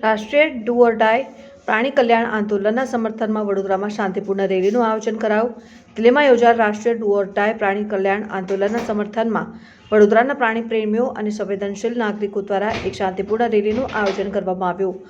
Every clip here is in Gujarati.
રાષ્ટ્રીય ડુ ઓર ડાય પ્રાણી કલ્યાણ આંદોલનના સમર્થનમાં વડોદરામાં શાંતિપૂર્ણ રેલીનું આયોજન કરાયું. દિલ્હીમાં યોજાયેલ રાષ્ટ્રીય ડુ ઓર ડાય પ્રાણી કલ્યાણ આંદોલનના સમર્થનમાં વડોદરાના પ્રાણી પ્રેમીઓ અને સંવેદનશીલ નાગરિકો દ્વારા એક શાંતિપૂર્ણ રેલીનું આયોજન કરવામાં આવ્યું.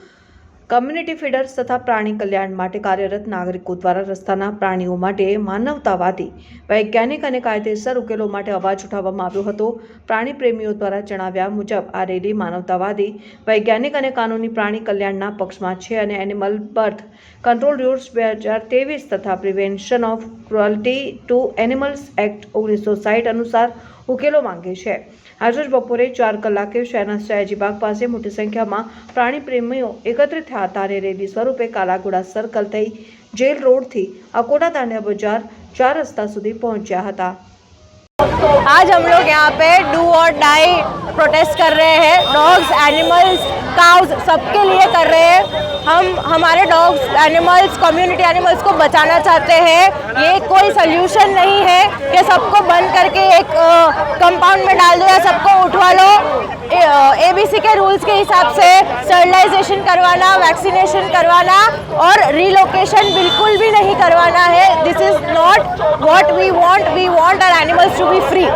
કમ્યુનિટી ફીડર્સ તથા પ્રાણી કલ્યાણ માટે કાર્યરત નાગરિકો દ્વારા રસ્તાના પ્રાણીઓ માટે માનવતાવાદી, વૈજ્ઞાનિક અને કાયદેસર ઉકેલો માટે અવાજ ઉઠાવવામાં આવ્યો હતો. પ્રાણી પ્રેમીઓ દ્વારા જણાવ્યા મુજબ આ રેલી માનવતાવાદી, વૈજ્ઞાનિક અને કાનૂની પ્રાણી કલ્યાણના પક્ષમાં છે અને એનિમલ બર્થ કંટ્રોલ રૂલ્સ 2023 તથા prevention of cruelty to animals act 1960 અનુસાર ઉકેલો માંગે છે. આજરોજ બપોરે 4 કલાકે શહેરના સયાજીબાગ પાસે મોટી સંખ્યામાં પ્રાણી પ્રેમીઓ એકત્રિત થયા હતા અને રેલી સ્વરૂપે કાલાઘોડા સર્કલ થઈ જેલ રોડથી અકોટા દાંડિયા બજાર 4 રસ્તા સુધી પહોંચ્યા હતા. आज हम लोग यहाँ पे डू और डाई प्रोटेस्ट कर रहे हैं. डॉग्स, एनिमल्स, काउस सबके लिए कर रहे हैं. हम हमारे डॉग्स, एनिमल्स, कम्युनिटी एनिमल्स को बचाना चाहते हैं. ये कोई सल्यूशन नहीं है कि सबको बंद करके एक कंपाउंड में डाल दो या सबको उठवा लो. एबीसी के रूल्स के हिसाब से स्टरलाइजेशन करवाना, वैक्सीनेशन करवाना और रिलोकेशन बिल्कुल भी नहीं करवाना है. This is not what we want. We want our animals to be free.